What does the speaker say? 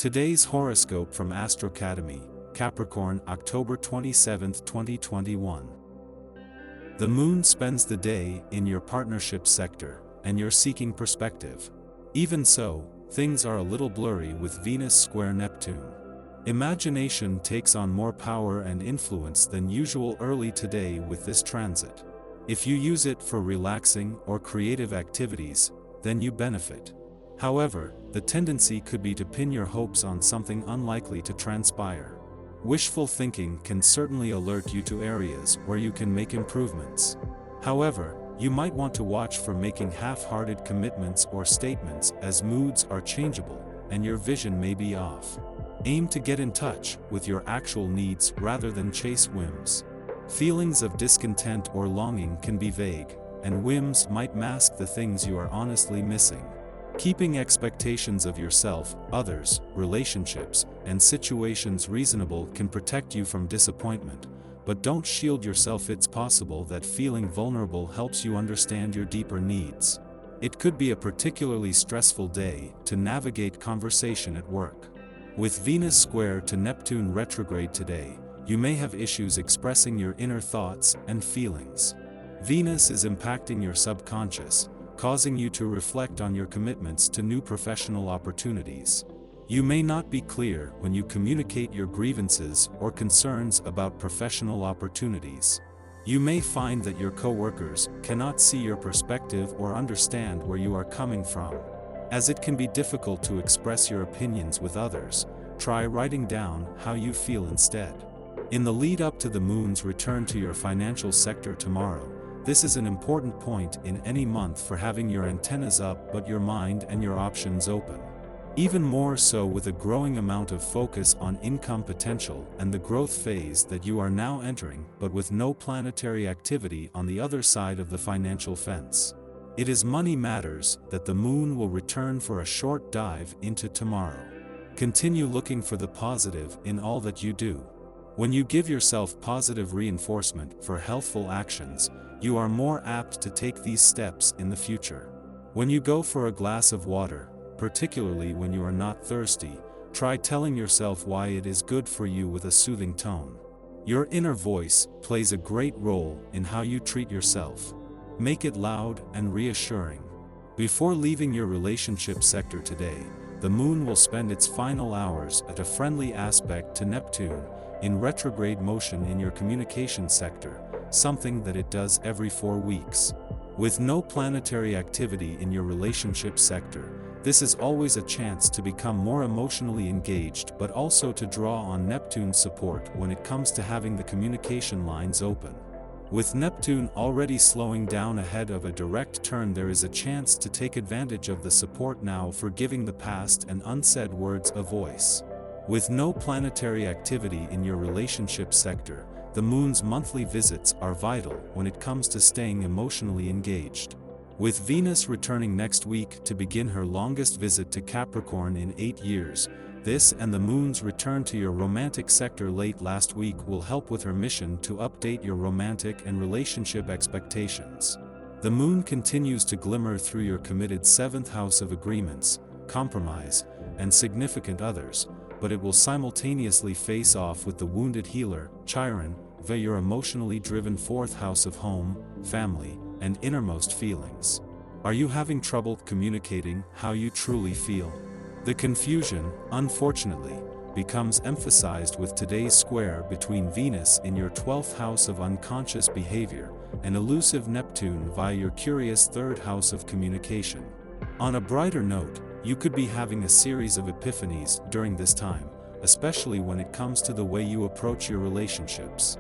Today's horoscope from AstroCademy, Capricorn, October 27, 2021. The moon spends the day in your partnership sector, and you're seeking perspective. Even so, things are a little blurry with Venus square Neptune. Imagination takes on more power and influence than usual early today with this transit. If you use it for relaxing or creative activities, then you benefit. However, the tendency could be to pin your hopes on something unlikely to transpire. Wishful thinking can certainly alert you to areas where you can make improvements. However, you might want to watch for making half-hearted commitments or statements, as moods are changeable, and your vision may be off. Aim to get in touch with your actual needs rather than chase whims. Feelings of discontent or longing can be vague, and whims might mask the things you are honestly missing. Keeping expectations of yourself, others, relationships, and situations reasonable can protect you from disappointment, but don't shield yourself. It's possible that feeling vulnerable helps you understand your deeper needs. It could be a particularly stressful day to navigate conversation at work. With Venus square to Neptune retrograde today, you may have issues expressing your inner thoughts and feelings. Venus is impacting your subconscious, causing you to reflect on your commitments to new professional opportunities. You may not be clear when you communicate your grievances or concerns about professional opportunities. You may find that your coworkers cannot see your perspective or understand where you are coming from. As it can be difficult to express your opinions with others, try writing down how you feel instead. In the lead up to the moon's return to your financial sector tomorrow, this is an important point in any month for having your antennas up but your mind and your options open. Even more so with a growing amount of focus on income potential and the growth phase that you are now entering, but with no planetary activity on the other side of the financial fence. It is money matters that the moon will return for a short dive into tomorrow. Continue looking for the positive in all that you do. When you give yourself positive reinforcement for healthful actions, you are more apt to take these steps in the future. When you go for a glass of water, particularly when you are not thirsty, try telling yourself why it is good for you with a soothing tone. Your inner voice plays a great role in how you treat yourself. Make it loud and reassuring. Before leaving your relationship sector today, the moon will spend its final hours at a friendly aspect to Neptune, in retrograde motion in your communication sector, something that it does every 4 weeks. With no planetary activity in your relationship sector, this is always a chance to become more emotionally engaged, but also to draw on Neptune's support when it comes to having the communication lines open. With Neptune already slowing down ahead of a direct turn, there is a chance to take advantage of the support now for giving the past and unsaid words a voice. With no planetary activity in your relationship sector, the moon's monthly visits are vital when it comes to staying emotionally engaged. With Venus returning next week to begin her longest visit to Capricorn in 8 years, this and the moon's return to your romantic sector late last week will help with her mission to update your romantic and relationship expectations. The moon continues to glimmer through your committed 7th house of agreements, compromise, and significant others, but it will simultaneously face off with the wounded healer, Chiron, via your emotionally driven 4th house of home, family, and innermost feelings. Are you having trouble communicating how you truly feel? The confusion, unfortunately, becomes emphasized with today's square between Venus in your 12th house of unconscious behavior and elusive Neptune via your curious 3rd house of communication. On a brighter note, you could be having a series of epiphanies during this time, especially when it comes to the way you approach your relationships.